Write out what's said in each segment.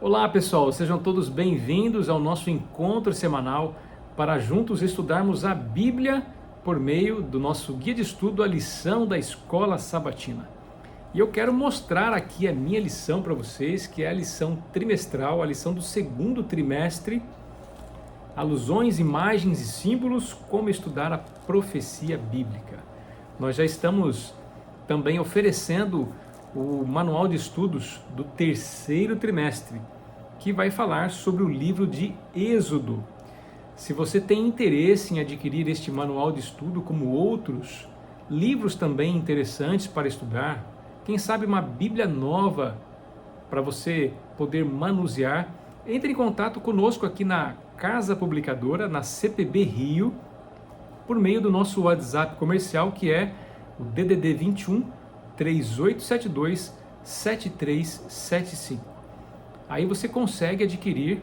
Olá pessoal, sejam todos bem-vindos ao nosso encontro semanal para juntos estudarmos a Bíblia por meio do nosso guia de estudo, a lição da Escola Sabatina. E eu quero mostrar aqui a minha lição para vocês, que é a lição trimestral, a lição do segundo trimestre, alusões, imagens e símbolos, como estudar a profecia bíblica. Nós já estamos também oferecendo o manual de estudos do terceiro trimestre, que vai falar sobre o livro de Êxodo. Se você tem interesse em adquirir este manual de estudo, como outros livros também interessantes para estudar, quem sabe uma Bíblia nova para você poder manusear, entre em contato conosco aqui na Casa Publicadora, na CPB Rio, por meio do nosso WhatsApp comercial, que é o DDD 21 3872 7375. Aí você consegue adquirir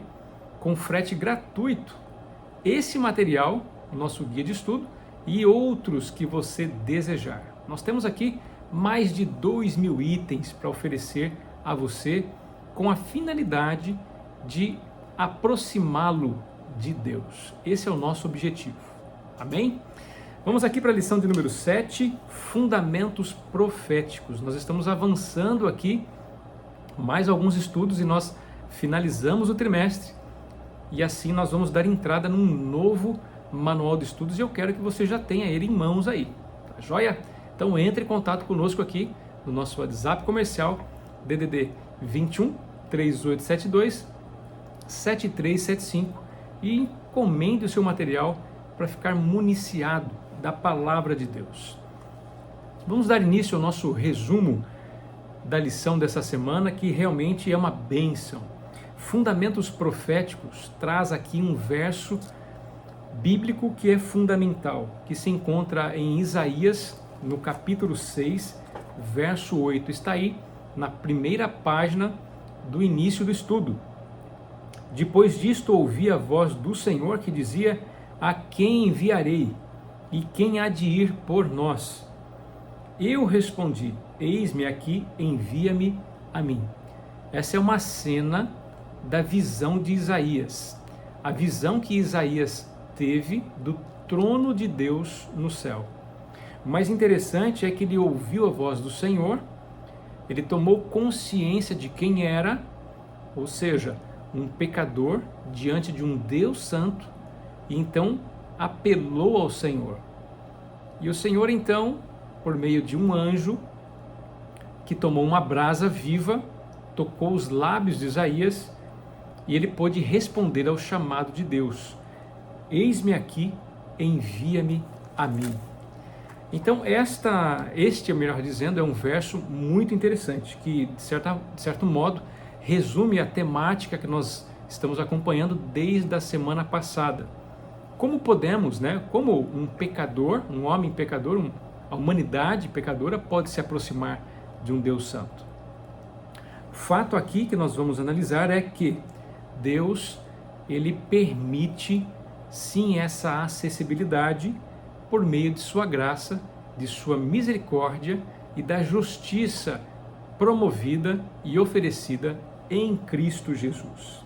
com frete gratuito esse material, o nosso guia de estudo, e outros que você desejar. Nós temos aqui mais de 2.000 itens para oferecer a você com a finalidade de aproximá-lo de Deus. Esse é o nosso objetivo. Amém? Vamos aqui para a lição de número 7, Fundamentos Proféticos. Nós estamos avançando aqui mais alguns estudos e nós finalizamos o trimestre e assim nós vamos dar entrada num novo manual de estudos e eu quero que você já tenha ele em mãos aí, tá joia? Então entre em contato conosco aqui no nosso WhatsApp comercial DDD 21 3872 7375 e encomende o seu material para ficar municiado da palavra de Deus. Vamos dar início ao nosso resumo da lição dessa semana, que realmente é uma bênção. Fundamentos Proféticos traz aqui um verso bíblico que é fundamental, que se encontra em Isaías, no capítulo 6, verso 8. Está aí na primeira página do início do estudo. Depois disto ouvi a voz do Senhor que dizia: a quem enviarei? E quem há de ir por nós? Eu respondi: eis-me aqui, envia-me a mim. Essa é uma cena da visão de Isaías. A visão que Isaías teve do trono de Deus no céu. O mais interessante é que ele ouviu a voz do Senhor, ele tomou consciência de quem era, ou seja, um pecador diante de um Deus santo, e então apelou ao Senhor. E o Senhor então, por meio de um anjo, que tomou uma brasa viva, tocou os lábios de Isaías, e ele pôde responder ao chamado de Deus: eis-me aqui, envia-me a mim. Então melhor dizendo, é um verso muito interessante, que de certo modo resume a temática que nós estamos acompanhando desde a semana passada. Como podemos, como um pecador, um homem pecador, a humanidade pecadora pode se aproximar de um Deus santo? O fato aqui que nós vamos analisar é que Deus, ele permite sim essa acessibilidade por meio de sua graça, de sua misericórdia e da justiça promovida e oferecida em Cristo Jesus.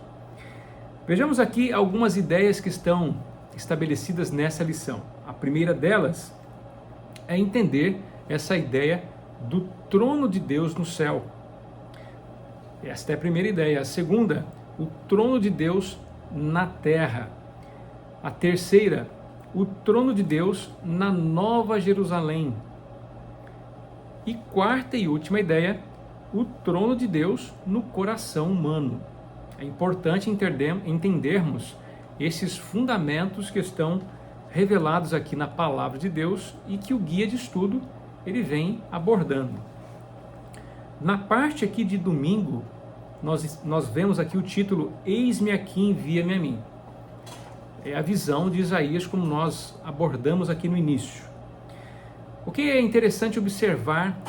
Vejamos aqui algumas ideias que estão estabelecidas nessa lição. A primeira delas é entender essa ideia do trono de Deus no céu. Esta é a primeira ideia. A segunda, o trono de Deus na terra. A terceira, o trono de Deus na Nova Jerusalém. E quarta e última ideia, o trono de Deus no coração humano. É importante entendermos esses fundamentos que estão revelados aqui na palavra de Deus e que o guia de estudo ele vem abordando. Na parte aqui de domingo, nós vemos aqui o título Eis-me aqui, envia-me a mim. É a visão de Isaías como nós abordamos aqui no início. O que é interessante observar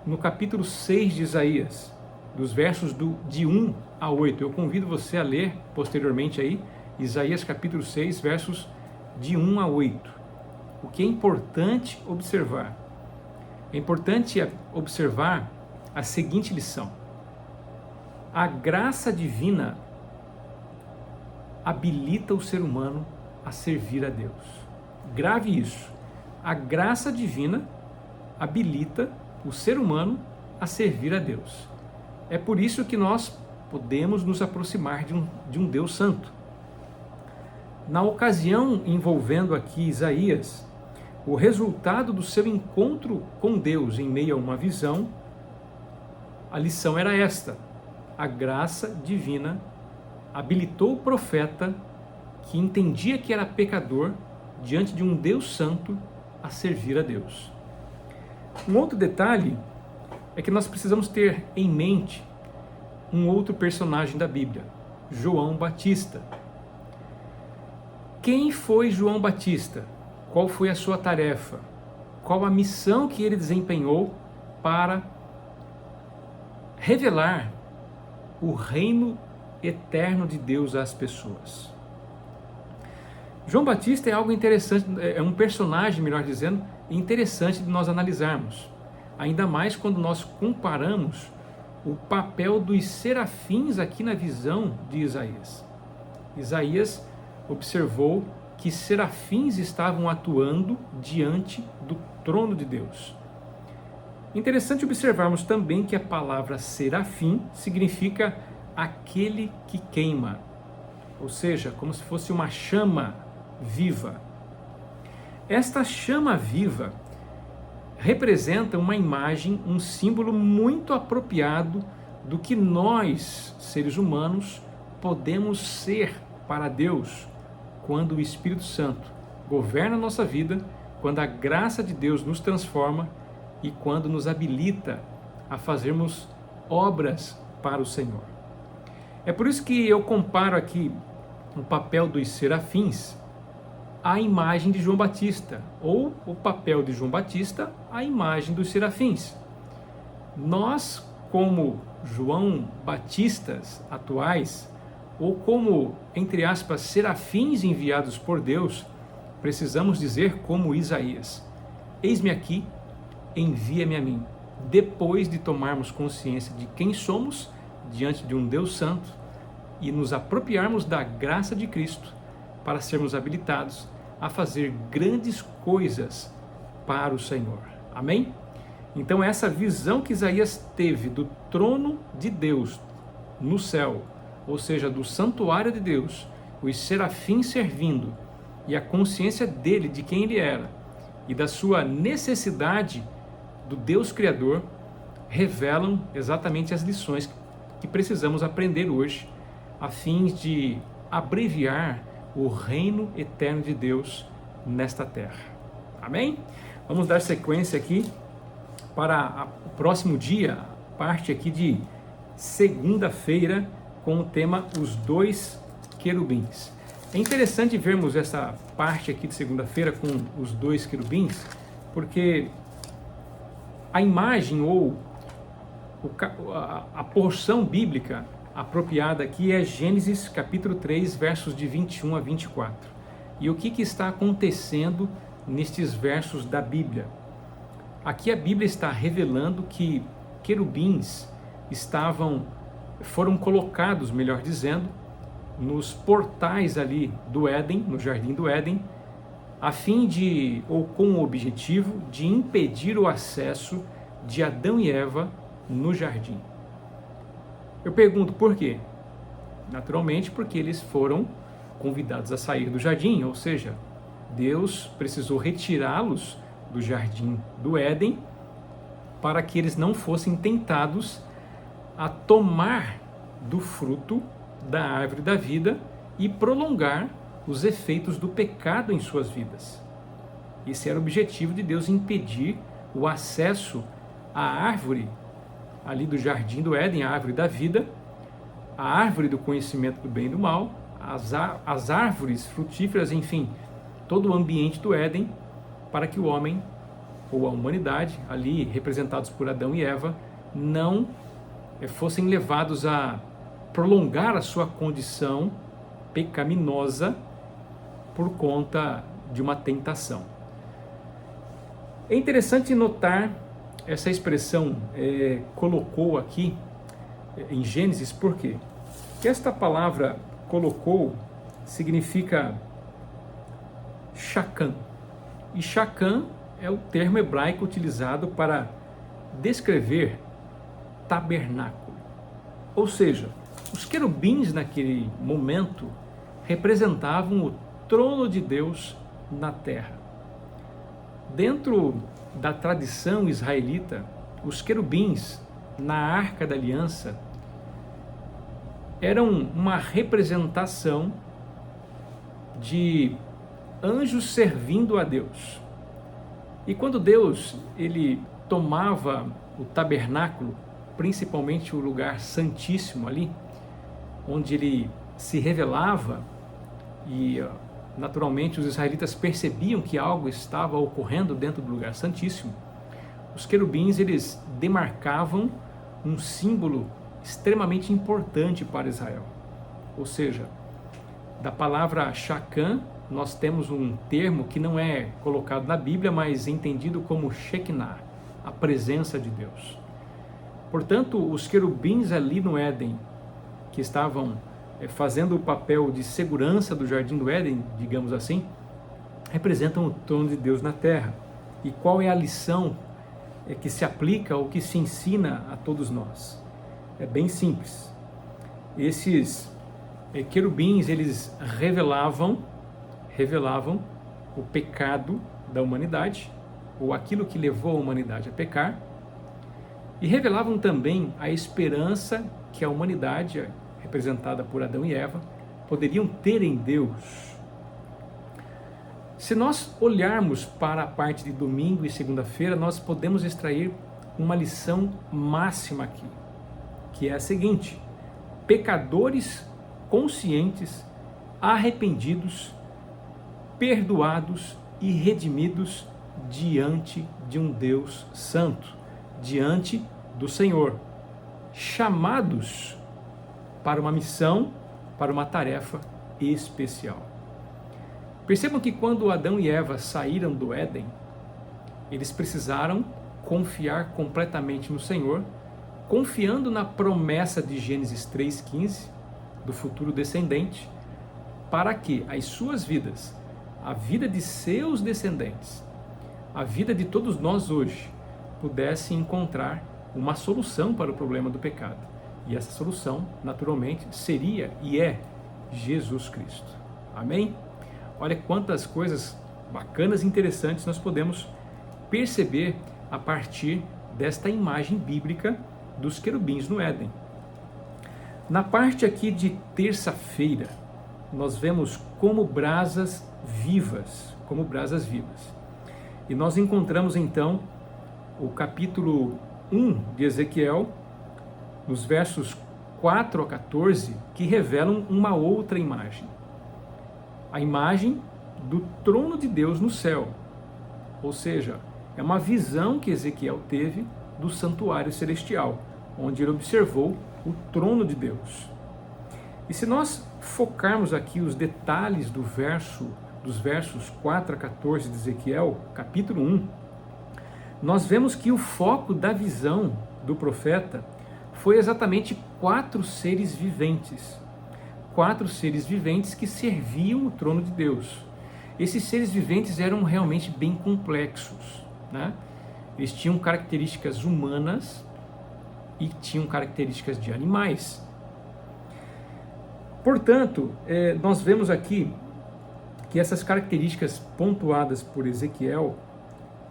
no capítulo 6 de Isaías, dos versos de 1 a 8. Eu convido você a ler posteriormente aí, Isaías capítulo 6, versos de 1 a 8. O que é importante observar? É importante observar a seguinte lição. A graça divina habilita o ser humano a servir a Deus. Grave isso. A graça divina habilita o ser humano a servir a Deus. É por isso que nós podemos nos aproximar de um Deus santo. Na ocasião envolvendo aqui Isaías, o resultado do seu encontro com Deus em meio a uma visão, a lição era esta: a graça divina habilitou o profeta que entendia que era pecador diante de um Deus santo a servir a Deus. Um outro detalhe é que nós precisamos ter em mente um outro personagem da Bíblia, João Batista. Quem foi João Batista? Qual foi a sua tarefa? Qual a missão que ele desempenhou para revelar o reino eterno de Deus às pessoas? João Batista é algo interessante, é um personagem, melhor dizendo, interessante de nós analisarmos. Ainda mais quando nós comparamos o papel dos serafins aqui na visão de Isaías. Isaías observou que serafins estavam atuando diante do trono de Deus. Interessante observarmos também que a palavra serafim significa aquele que queima, ou seja, como se fosse uma chama viva. Esta chama viva representa uma imagem, um símbolo muito apropriado do que nós, seres humanos, podemos ser para Deus quando o Espírito Santo governa a nossa vida, quando a graça de Deus nos transforma e quando nos habilita a fazermos obras para o Senhor. É por isso que eu comparo aqui o papel dos serafins à imagem de João Batista, ou o papel de João Batista à imagem dos serafins. Nós, como João Batistas atuais, ou como, entre aspas, serafins enviados por Deus, precisamos dizer como Isaías: eis-me aqui, envia-me a mim. Depois de tomarmos consciência de quem somos diante de um Deus santo e nos apropriarmos da graça de Cristo para sermos habilitados a fazer grandes coisas para o Senhor. Amém? Então essa visão que Isaías teve do trono de Deus no céu, ou seja, do santuário de Deus, os serafins servindo, e a consciência dele de quem ele era e da sua necessidade do Deus Criador, revelam exatamente as lições que precisamos aprender hoje, a fim de abreviar o reino eterno de Deus nesta terra. Amém? Vamos dar sequência aqui para o próximo dia, parte aqui de segunda-feira, com o tema Os Dois Querubins. É interessante vermos essa parte aqui de segunda-feira com os dois querubins, porque a imagem ou a porção bíblica apropriada aqui é Gênesis capítulo 3, versos de 21 a 24. E o que está acontecendo nestes versos da Bíblia? Aqui a Bíblia está revelando que querubins foram colocados, melhor dizendo, nos portais ali do Éden, no jardim do Éden, a fim de, ou com o objetivo de impedir o acesso de Adão e Eva no jardim. Eu pergunto por quê? Naturalmente porque eles foram convidados a sair do jardim, ou seja, Deus precisou retirá-los do jardim do Éden para que eles não fossem tentados a tomar do fruto da árvore da vida e prolongar os efeitos do pecado em suas vidas. Esse era o objetivo de Deus, impedir o acesso à árvore ali do jardim do Éden, a árvore da vida, a árvore do conhecimento do bem e do mal, as árvores frutíferas, enfim, todo o ambiente do Éden, para que o homem ou a humanidade, ali representados por Adão e Eva, não fossem levados a prolongar a sua condição pecaminosa por conta de uma tentação. É interessante notar essa expressão colocou aqui em Gênesis, por quê? Porque esta palavra colocou significa Shachan. E Shachan é o termo hebraico utilizado para descrever tabernáculo. Ou seja, os querubins naquele momento representavam o trono de Deus na terra. Dentro da tradição israelita, os querubins na Arca da Aliança eram uma representação de anjos servindo a Deus. E quando Deus ele tomava o tabernáculo, principalmente o lugar santíssimo ali, onde ele se revelava e naturalmente os israelitas percebiam que algo estava ocorrendo dentro do lugar santíssimo, os querubins eles demarcavam um símbolo extremamente importante para Israel. Ou seja, da palavra Shachan, nós temos um termo que não é colocado na Bíblia, mas entendido como Shekinah, a presença de Deus. Portanto, os querubins ali no Éden, que estavam fazendo o papel de segurança do Jardim do Éden, digamos assim, representam o trono de Deus na terra. E qual é a lição que se aplica ou que se ensina a todos nós? É bem simples. Esses querubins, eles revelavam o pecado da humanidade, ou aquilo que levou a humanidade a pecar, e revelavam também a esperança que a humanidade, representada por Adão e Eva, poderiam ter em Deus. Se nós olharmos para a parte de domingo e segunda-feira, nós podemos extrair uma lição máxima aqui, que é a seguinte: pecadores conscientes, arrependidos, perdoados e redimidos diante de um Deus santo, diante do Senhor, chamados para uma missão, para uma tarefa especial. Percebam que quando Adão e Eva saíram do Éden, eles precisaram confiar completamente no Senhor, confiando na promessa de Gênesis 3,15, do futuro descendente, para que as suas vidas, a vida de seus descendentes, a vida de todos nós hoje, pudesse encontrar uma solução para o problema do pecado. E essa solução, naturalmente, seria e é Jesus Cristo. Amém? Olha quantas coisas bacanas e interessantes nós podemos perceber a partir desta imagem bíblica dos querubins no Éden. Na parte aqui de terça-feira, nós vemos como brasas vivas, E nós encontramos então o capítulo 1 de Ezequiel, nos versos 4 a 14, que revelam uma outra imagem. A imagem do trono de Deus no céu. Ou seja, é uma visão que Ezequiel teve do santuário celestial, onde ele observou o trono de Deus. E se nós focarmos aqui os detalhes dos versos 4 a 14 de Ezequiel, capítulo 1, nós vemos que o foco da visão do profeta foi exatamente 4 seres viventes. 4 seres viventes que serviam o trono de Deus. Esses seres viventes eram realmente bem complexos, né? Eles tinham características humanas e tinham características de animais. Portanto, nós vemos aqui que essas características pontuadas por Ezequiel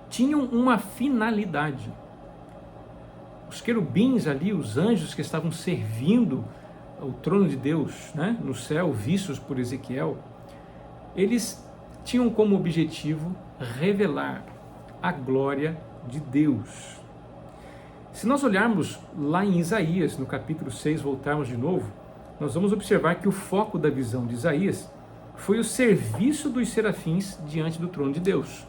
tinham uma finalidade. Os querubins ali, os anjos que estavam servindo o trono de Deus, né, no céu, vistos por Ezequiel, eles tinham como objetivo revelar a glória de Deus. Se nós olharmos lá em Isaías, no capítulo 6, voltarmos de novo, nós vamos observar que o foco da visão de Isaías foi o serviço dos serafins diante do trono de Deus.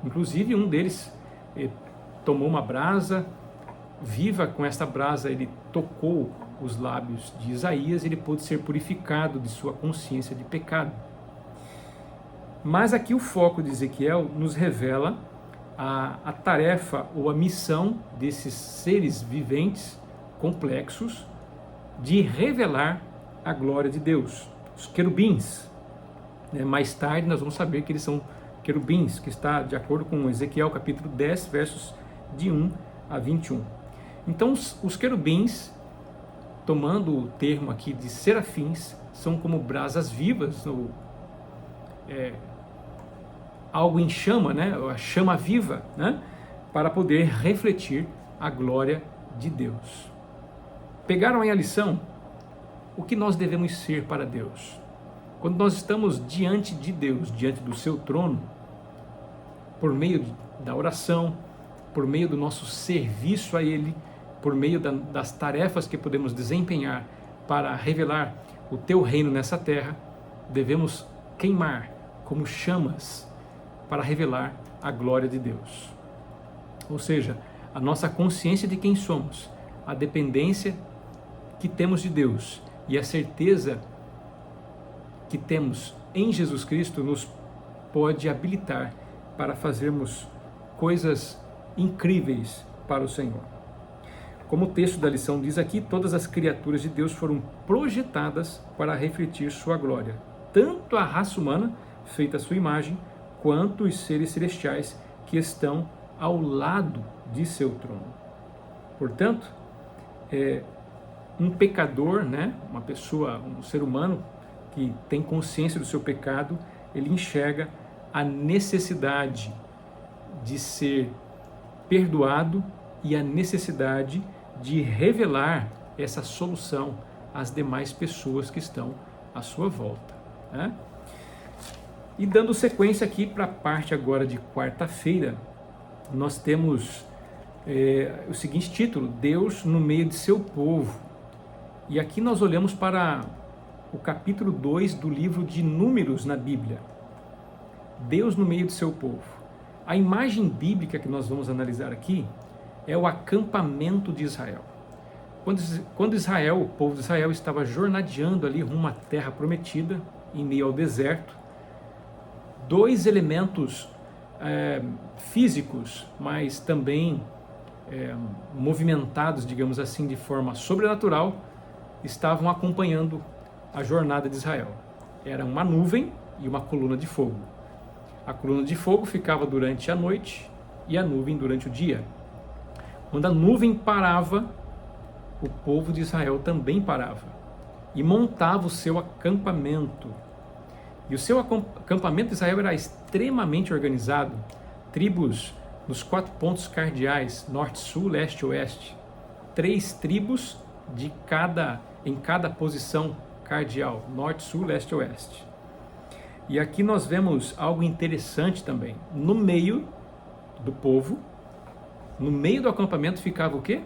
Inclusive, um deles tomou uma brasa viva, com esta brasa ele tocou os lábios de Isaías, ele pôde ser purificado de sua consciência de pecado. Mas aqui o foco de Ezequiel nos revela a tarefa ou a missão desses seres viventes complexos de revelar a glória de Deus. Os querubins, mais tarde nós vamos saber que eles são querubins, que está de acordo com Ezequiel capítulo 10, versos de 1 a 21. Então os querubins, tomando o termo aqui de serafins, são como brasas vivas, algo em chama, a chama viva, para poder refletir a glória de Deus. Pegaram aí a lição? O que nós devemos ser para Deus? Quando nós estamos diante de Deus, diante do seu trono, por meio da oração, por meio do nosso serviço a Ele, por meio das tarefas que podemos desempenhar para revelar o teu reino nessa terra, devemos queimar como chamas para revelar a glória de Deus. Ou seja, a nossa consciência de quem somos, a dependência que temos de Deus e a certeza que temos em Jesus Cristo nos pode habilitar para fazermos coisas incríveis para o Senhor. Como o texto da lição diz aqui, todas as criaturas de Deus foram projetadas para refletir sua glória, tanto a raça humana, feita à sua imagem, quanto os seres celestiais que estão ao lado de seu trono. Portanto, um pecador, uma pessoa, um ser humano que tem consciência do seu pecado, ele enxerga a necessidade de ser perdoado e a necessidade de revelar essa solução às demais pessoas que estão à sua volta. E dando sequência aqui para a parte agora de quarta-feira, nós temos o seguinte título: Deus no meio de seu povo. E aqui nós olhamos para o capítulo 2 do livro de Números na Bíblia. Deus no meio de seu povo. A imagem bíblica que nós vamos analisar aqui é o acampamento de Israel. Quando Israel, o povo de Israel, estava jornadeando ali rumo à terra prometida, em meio ao deserto, dois elementos físicos, mas também movimentados, digamos assim, de forma sobrenatural, estavam acompanhando a jornada de Israel. Era uma nuvem e uma coluna de fogo. A coluna de fogo ficava durante a noite e a nuvem durante o dia. Quando a nuvem parava, o povo de Israel também parava e montava o seu acampamento. E o seu acampamento de Israel era extremamente organizado, tribos nos 4 pontos cardeais, norte, sul, leste e oeste. 3 tribos em cada posição cardeal, norte, sul, leste e oeste. E aqui nós vemos algo interessante também. No meio do povo, no meio do acampamento ficava o quê?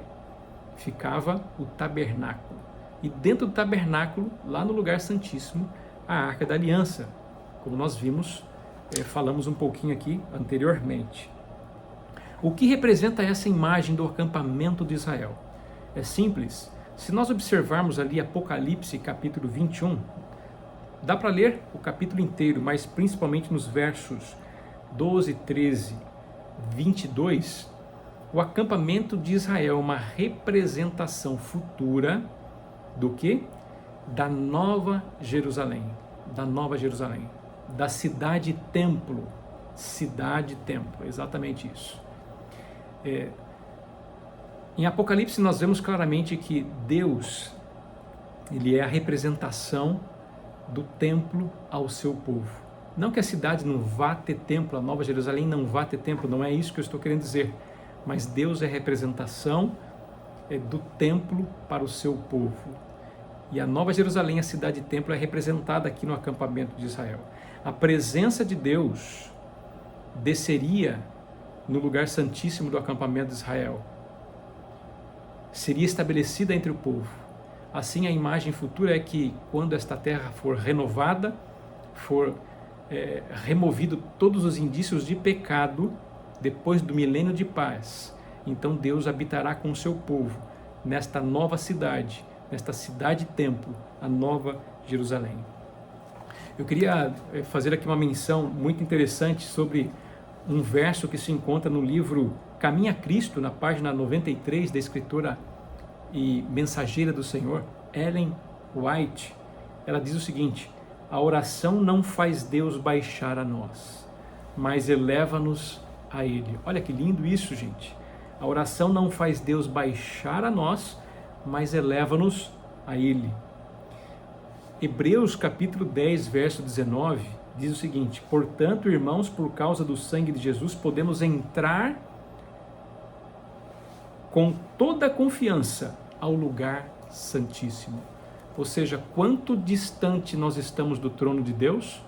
Ficava o tabernáculo. E dentro do tabernáculo, lá no lugar santíssimo, a Arca da Aliança, como nós vimos, falamos um pouquinho aqui anteriormente. O que representa essa imagem do acampamento de Israel? É simples. Se nós observarmos ali Apocalipse capítulo 21, dá para ler o capítulo inteiro, mas principalmente nos versos 12, 13, 22, o acampamento de Israel é uma representação futura do quê? Da Nova Jerusalém, da cidade-templo, exatamente isso. Em Apocalipse nós vemos claramente que Deus, ele é a representação do templo ao seu povo. Não que a cidade não vá ter templo, a Nova Jerusalém não vá ter templo, não é isso que eu estou querendo dizer, mas Deus é a representação do templo para o seu povo. E a Nova Jerusalém, a cidade-templo, é representada aqui no acampamento de Israel. A presença de Deus desceria no lugar santíssimo do acampamento de Israel. Seria estabelecida entre o povo. Assim, a imagem futura é que quando esta terra for renovada, for removido todos os indícios de pecado, depois do milênio de paz, então Deus habitará com o seu povo nesta nova cidade, nesta cidade-templo, a Nova Jerusalém. Eu queria fazer aqui uma menção muito interessante sobre um verso que se encontra no livro Caminho a Cristo, na página 93, da escritora e mensageira do Senhor, Ellen White, ela diz o seguinte: a oração não faz Deus baixar a nós, mas eleva-nos a Ele. Olha que lindo isso, gente. A oração não faz Deus baixar a nós, mas eleva-nos a Ele. Hebreus capítulo 10, verso 19, diz o seguinte: portanto, irmãos, por causa do sangue de Jesus, podemos entrar com toda a confiança ao lugar santíssimo. Ou seja, quanto distante nós estamos do trono de Deus,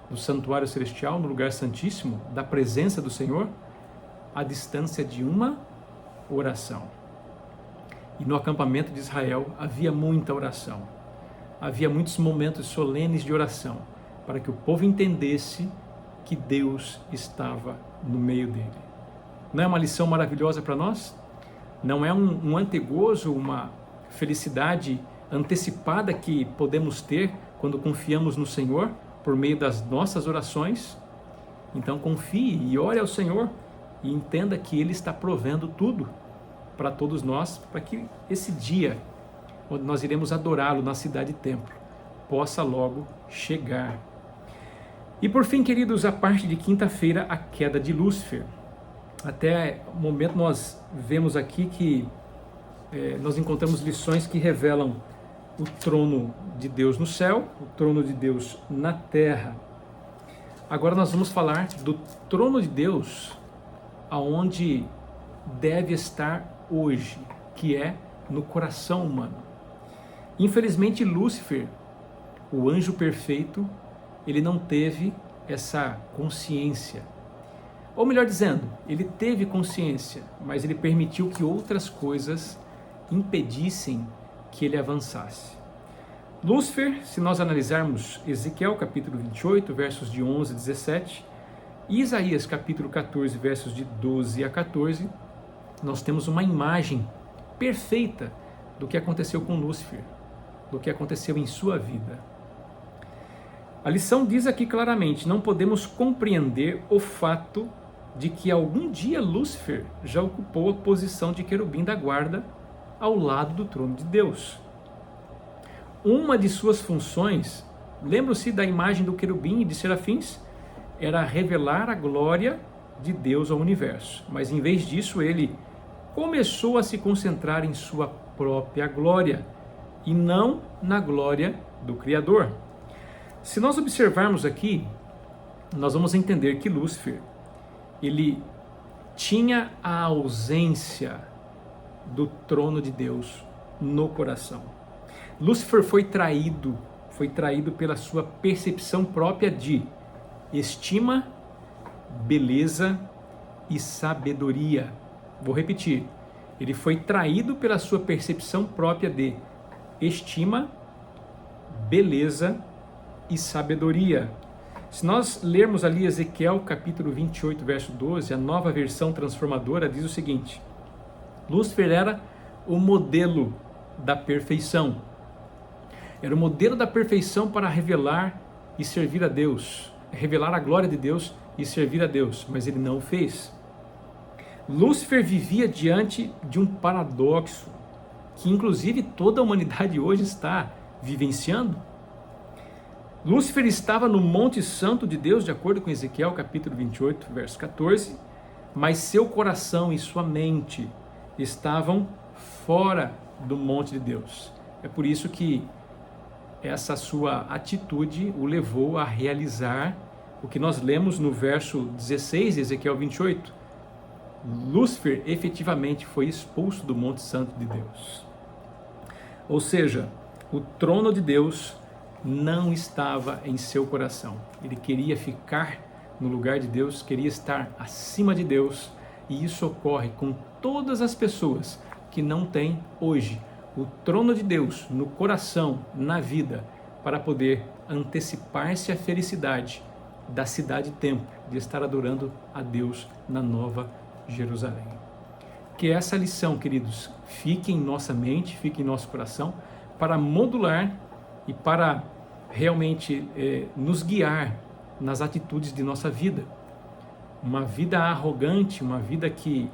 do santuário celestial, no lugar santíssimo, da presença do Senhor? A distância de uma oração. E no acampamento de Israel havia muita oração. Havia muitos momentos solenes de oração, para que o povo entendesse que Deus estava no meio dele. Não é uma lição maravilhosa para nós? Não é um antegozo, uma felicidade antecipada que podemos ter quando confiamos no Senhor por meio das nossas orações? Então confie e ore ao Senhor e entenda que Ele está provendo tudo para todos nós, para que esse dia, onde nós iremos adorá-lo na cidade-templo, possa logo chegar. E por fim, queridos, a parte de quinta-feira, a queda de Lúcifer. Até o momento nós vemos aqui que nós encontramos lições que revelam o trono de Deus no céu, o trono de Deus na terra. Agora nós vamos falar do trono de Deus aonde deve estar hoje, que é no coração humano. Infelizmente, Lúcifer, o anjo perfeito, ele não teve essa consciência. Ou melhor dizendo, ele teve consciência, mas ele permitiu que outras coisas impedissem que ele avançasse. Lúcifer, se nós analisarmos Ezequiel capítulo 28, versos de 11 a 17, e Isaías capítulo 14, versos de 12 a 14, nós temos uma imagem perfeita do que aconteceu com Lúcifer, do que aconteceu em sua vida. A lição diz aqui claramente: não podemos compreender o fato de que algum dia Lúcifer já ocupou a posição de querubim da guarda ao lado do trono de Deus. Uma de suas funções, lembram-se da imagem do querubim e de serafins? Era revelar a glória de Deus ao universo. Mas em vez disso, ele começou a se concentrar em sua própria glória e não na glória do Criador. Se nós observarmos aqui, nós vamos entender que Lúcifer, ele tinha a ausência do trono de Deus no coração. Lúcifer foi traído pela sua percepção própria de estima, beleza e sabedoria. Vou repetir, ele foi traído pela sua percepção própria de estima, beleza e sabedoria. Se nós lermos ali Ezequiel capítulo 28, verso 12, a nova versão transformadora diz o seguinte: Lúcifer era o modelo da perfeição. Era o modelo da perfeição para revelar e servir a Deus, revelar a glória de Deus e servir a Deus, mas ele não o fez. Lúcifer vivia diante de um paradoxo que inclusive toda a humanidade hoje está vivenciando. Lúcifer estava no Monte Santo de Deus, de acordo com Ezequiel capítulo 28, verso 14, mas seu coração e sua mente estavam fora do monte de Deus. É por isso que essa sua atitude o levou a realizar o que nós lemos no verso 16 de Ezequiel 28. Lúcifer efetivamente foi expulso do Monte Santo de Deus. Ou seja, o trono de Deus não estava em seu coração. Ele queria ficar no lugar de Deus, queria estar acima de Deus, e isso ocorre com todas as pessoas que não têm hoje o trono de Deus no coração, na vida, para poder antecipar-se à felicidade da cidade-templo, de estar adorando a Deus na Nova Jerusalém. Que essa lição, queridos, fique em nossa mente, fique em nosso coração, para modular e para realmente nos guiar nas atitudes de nossa vida. Uma vida arrogante, uma vida que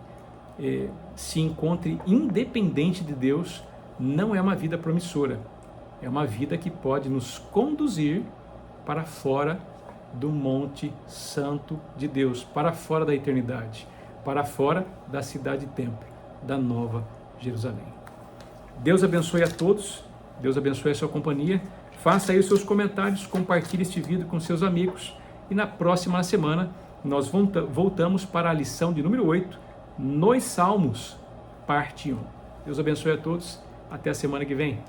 se encontre independente de Deus, não é uma vida promissora. É uma vida que pode nos conduzir para fora do Monte Santo de Deus, para fora da eternidade, para fora da cidade-templo, da Nova Jerusalém. Deus abençoe a todos, Deus abençoe a sua companhia. Faça aí os seus comentários, compartilhe este vídeo com seus amigos e na próxima semana nós voltamos para a lição de número 8, nos Salmos, parte 1. Deus abençoe a todos, até a semana que vem.